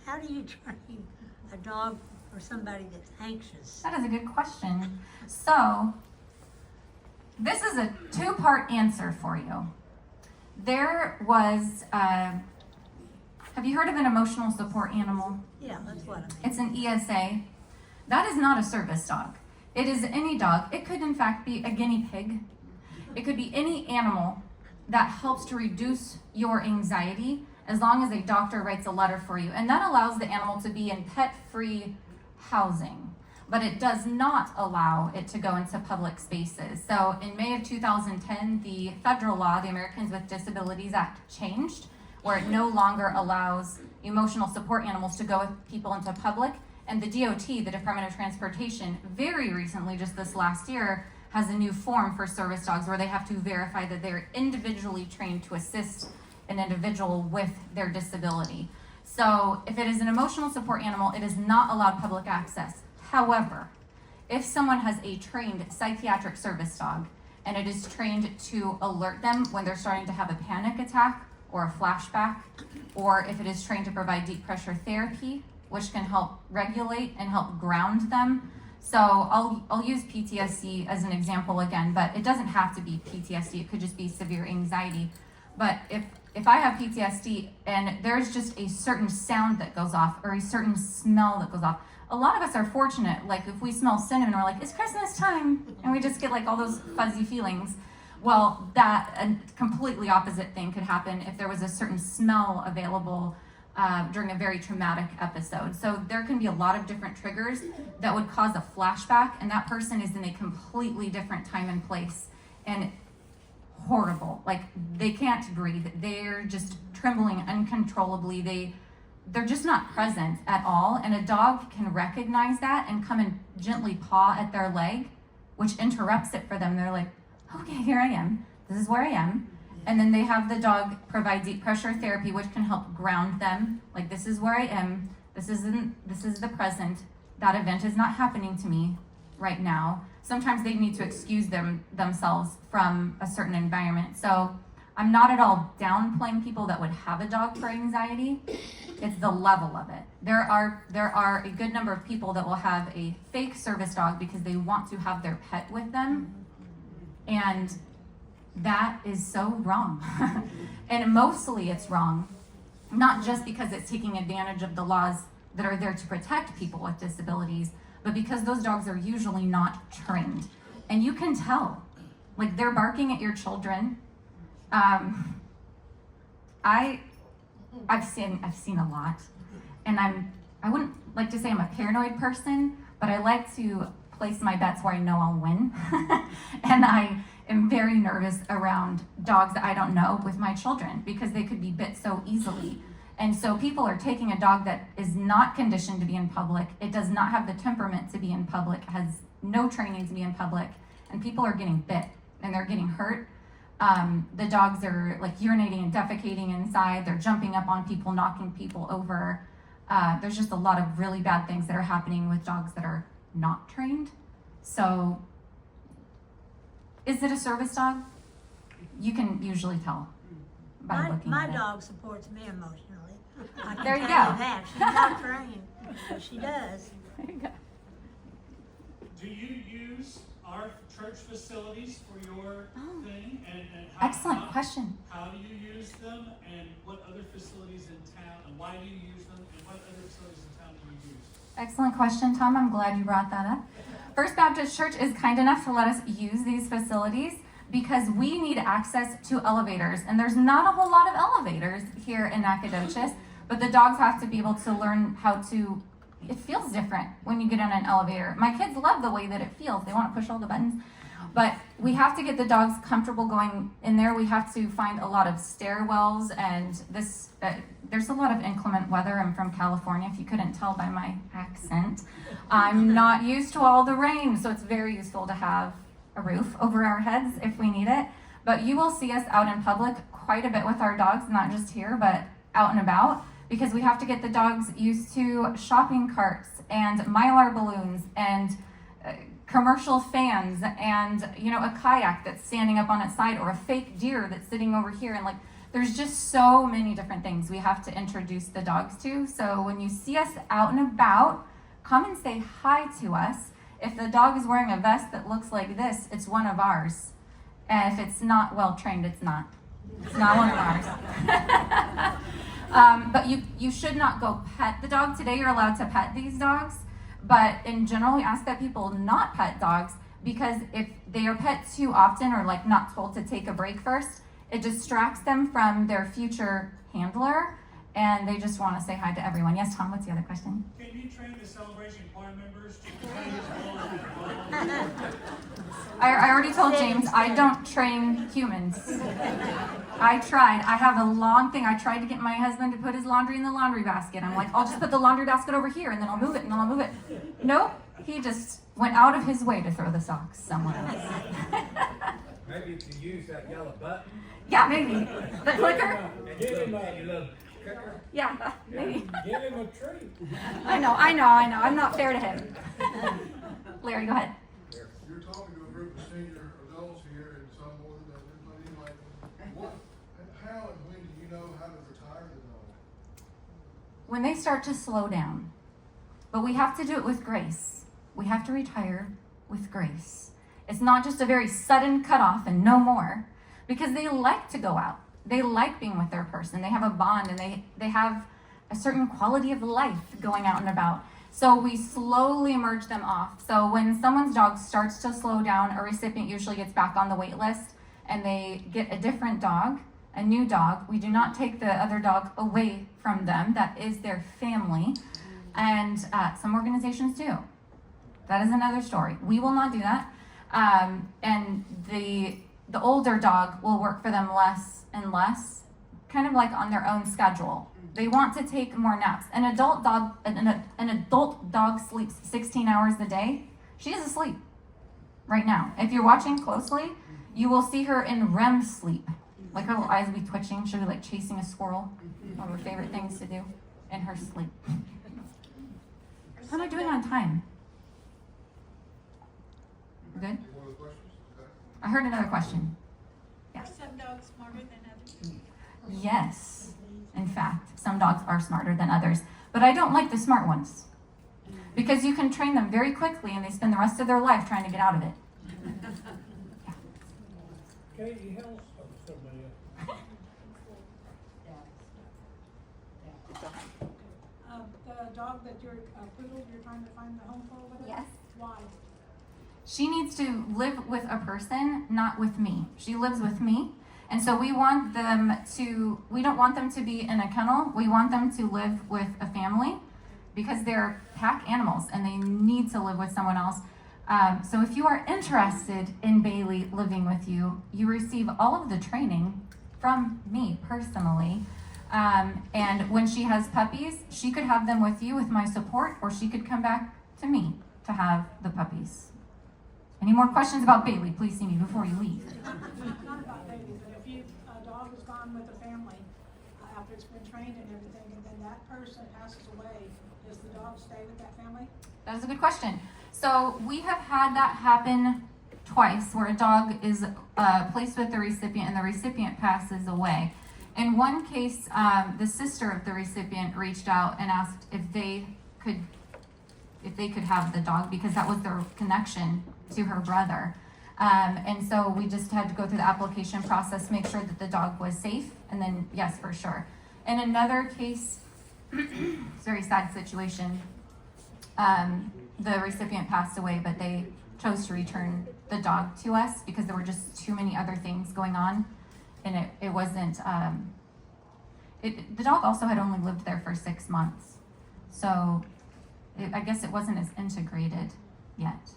how do you train a dog or somebody that's anxious? That is a good question. So this is a two-part answer for you. There was, have you heard of an emotional support animal? Yeah, that's what I mean. It's an ESA. That is not a service dog. It is any dog. It could in fact be a guinea pig. It could be any animal that helps to reduce your anxiety, as long as a doctor writes a letter for you. And that allows the animal to be in pet-free housing, but it does not allow it to go into public spaces. So in May of 2010, the federal law, the Americans with Disabilities Act, changed, where it no longer allows emotional support animals to go with people into public. And the DOT, the Department of Transportation, very recently, just this last year, has a new form for service dogs where they have to verify that they're individually trained to assist an individual with their disability. So if it is an emotional support animal, it is not allowed public access. However, if someone has a trained psychiatric service dog and it is trained to alert them when they're starting to have a panic attack or a flashback, or if it is trained to provide deep pressure therapy, which can help regulate and help ground them. So I'll use PTSD as an example again, but it doesn't have to be PTSD. It could just be severe anxiety. But if I have PTSD and there's just a certain sound that goes off or a certain smell that goes off, a lot of us are fortunate, like if we smell cinnamon, we're like, it's Christmas time, and we just get like all those fuzzy feelings. Well, that a completely opposite thing could happen if there was a certain smell available during a very traumatic episode. So there can be a lot of different triggers that would cause a flashback, and that person is in a completely different time and place, and horrible. Like they can't breathe. They're just trembling uncontrollably. They're just not present at all. And a dog can recognize that and come and gently paw at their leg, which interrupts it for them. They're like, okay, here I am. This is where I am. And then they have the dog provide deep pressure therapy, which can help ground them. Like, this is where I am. This is the present. That event is not happening to me right now. Sometimes they need to excuse themselves from a certain environment. So I'm not at all downplaying people that would have a dog for anxiety. It's the level of it. There are a good number of people that will have a fake service dog because they want to have their pet with them. And that is so wrong. And mostly it's wrong, not just because it's taking advantage of the laws that are there to protect people with disabilities, but because those dogs are usually not trained. and you can tell, like they're barking at your children. I've seen a lot, and I wouldn't like to say I'm a paranoid person, but I like to place my bets where I know I'll win. And I am very nervous around dogs that I don't know with my children because they could be bit so easily. And so people are taking a dog that is not conditioned to be in public. It does not have the temperament to be in public, has no training to be in public, and people are getting bit and they're getting hurt. The dogs are like urinating and defecating inside. They're jumping up on people, knocking people over. There's just a lot of really bad things that are happening with dogs that are not trained. So, is it a service dog? You can usually tell by looking My at it. dog supports me emotionally. I can There you tell go. that. She's not trained, but she does. There you go. Do you use our church facilities for your thing? And Excellent question. How do you use them? And what other facilities in town? And why do you use them? And what other facilities in town do you use? Excellent question, Tom. I'm glad you brought that up. First Baptist Church is kind enough to let us use these facilities because we need access to elevators. And there's not a whole lot of elevators here in Nacogdoches, but the dogs have to be able to learn how to. It feels different when you get on an elevator. My kids love the way that it feels. They want to push all the buttons. But we have to get the dogs comfortable going in there. We have to find a lot of stairwells, and there's a lot of inclement weather. I'm from California, if you couldn't tell by my accent. I'm not used to all the rain, so it's very useful to have a roof over our heads if we need it. But you will see us out in public quite a bit with our dogs, not just here, but out and about, because we have to get the dogs used to shopping carts and Mylar balloons and commercial fans and a kayak that's standing up on its side or a fake deer that's sitting over here, and like there's just so many different things we have to introduce the dogs to. So when you see us out and about, come and say hi to us. If the dog is wearing a vest that looks like this, it's one of ours. And if it's not well trained, it's not one of ours. But you should not go pet the dog. Today you're allowed to pet these dogs. But in general, we ask that people not pet dogs because if they are pet too often or like not told to take a break first, it distracts them from their future handler and they just want to say hi to everyone. Yes, Tom, what's the other question? Can you train the Celebration Choir members to I already told James, I don't train humans. I tried. I have a long thing. I tried to get my husband to put his laundry in the laundry basket. I'm like, I'll just put the laundry basket over here and then I'll move it and then I'll move it. Nope. He just went out of his way to throw the socks somewhere else. Maybe if you use that yellow button. Yeah, maybe. The clicker? And give him a little clicker. Yeah, maybe. Give him a treat. I know. I'm not fair to him. Larry, go ahead. You're talking to a group of senior adults here, and some more than that. But anyway, how and when do you know how to retire the dog? When they start to slow down. But we have to do it with grace. We have to retire with grace. It's not just a very sudden cutoff and no more, because they like to go out. They like being with their person. They have a bond and they have a certain quality of life going out and about. So we slowly merge them off. So when someone's dog starts to slow down, a recipient usually gets back on the wait list and they get a different dog, a new dog. We do not take the other dog away from them. That is their family. And some organizations do. That is another story. We will not do that. And the older dog will work for them less and less, kind of like on their own schedule. They want to take more naps. An adult dog sleeps 16 hours a day. She is asleep right now. If you're watching closely, you will see her in REM sleep. Like her little eyes will be twitching. She'll be like chasing a squirrel. One of her favorite things to do in her sleep. How am I doing on time? Good? One of the questions? Okay. I heard another question. Are some dogs smarter than others? Yes. In fact, some dogs are smarter than others, but I don't like the smart ones because you can train them very quickly and they spend the rest of their life trying to get out of it. Yeah. Katie, help somebody else. The dog that you're, poodle, you're trying to find the home for, what is it? Yes. Why? She needs to live with a person, not with me. She lives with me. And so we don't want them to be in a kennel. We want them to live with a family because they're pack animals and they need to live with someone else. So if you are interested in Bailey living with you, you receive all of the training from me personally. And when she has puppies, she could have them with you with my support, or she could come back to me to have the puppies. Any more questions about Bailey? Please see me before you leave. Not about babies, but if a dog has gone with a family after it's been trained and everything, and then that person passes away, does the dog stay with that family? That is a good question. So we have had that happen twice, where a dog is placed with the recipient and the recipient passes away. In one case, the sister of the recipient reached out and asked if they could have the dog because that was their connection to her brother. And so we just had to go through the application process, make sure that the dog was safe, and then yes, for sure. In another case, it's a very sad situation. The recipient passed away, but they chose to return the dog to us because there were just too many other things going on, and it wasn't. The dog also had only lived there for 6 months, so I guess it wasn't as integrated yet.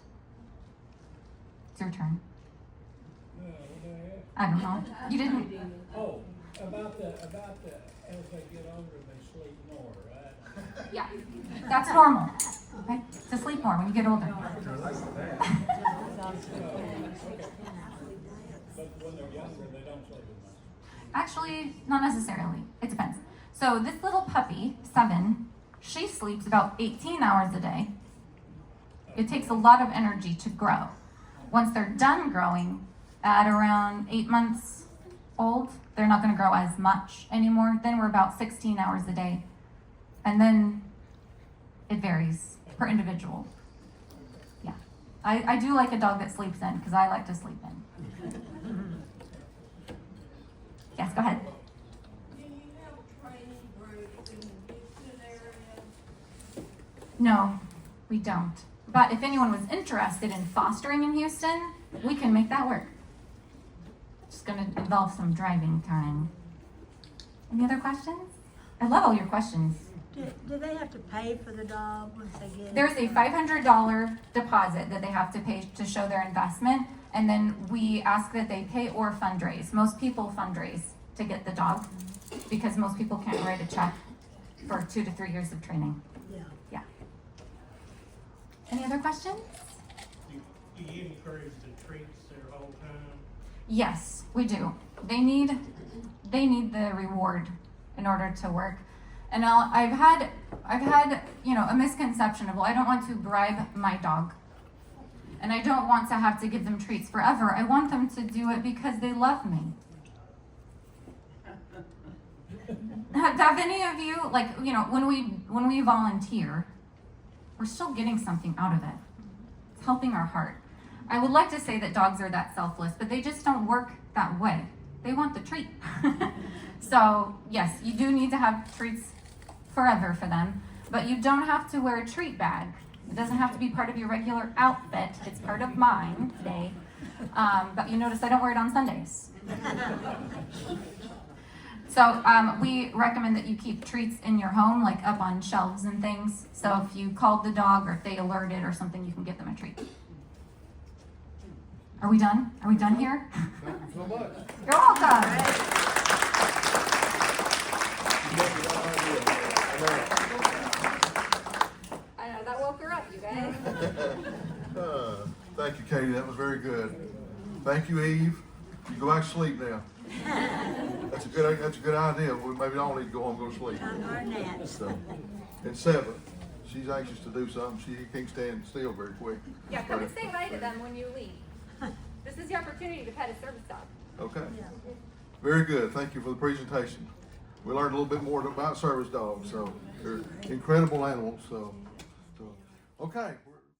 It's your turn. I don't know. You didn't. Oh, about the, as they get older, they sleep more, right? Yeah, that's normal. Okay? To sleep more when you get older. But when they're younger, they don't sleep as much. Actually, not necessarily. It depends. So this little puppy, 7, she sleeps about 18 hours a day. It takes a lot of energy to grow. Once they're done growing, at around 8 months old, they're not going to grow as much anymore. Then we're about 16 hours a day. And then it varies per individual. Yeah. I do like a dog that sleeps in because I like to sleep in. Yes, go ahead. Do you have training groups in the Houston area? No, we don't. But if anyone was interested in fostering in Houston, we can make that work. Just gonna involve some driving time. Any other questions? I love all your questions. Do they have to pay for the dog once they get it? There's a $500 deposit that they have to pay to show their investment, and then we ask that they pay or fundraise. Most people fundraise to get the dog because most people can't write a check for 2 to 3 years of training. Yeah. Any other questions? Do you encourage the treats their whole time? Yes, we do. They need the reward in order to work. And I've had a misconception of, well, I don't want to bribe my dog. And I don't want to have to give them treats forever. I want them to do it because they love me. Have any of you, when we volunteer, we're still getting something out of it. It's helping our heart. I would like to say that dogs are that selfless, but they just don't work that way. They want the treat. So, yes, you do need to have treats forever for them, but you don't have to wear a treat bag. It doesn't have to be part of your regular outfit. It's part of mine today. But you notice I don't wear it on Sundays. So we recommend that you keep treats in your home, like up on shelves and things. So if you called the dog or if they alerted or something, you can give them a treat. Are we done? Are we done here? Thank you so much. You're welcome. I know, that woke her up, you guys. Thank you, Katie. That was very good. Thank you, Eve. You go back to sleep now. That's a good idea. We maybe all need to go home and go to sleep. So, and 7, she's anxious to do something. She can't stand still very quick. Yeah, come and say hi to them when you leave. This is the opportunity to pet a service dog. Okay. Very good. Thank you for the presentation. We learned a little bit more about service dogs. So they're incredible animals. So okay.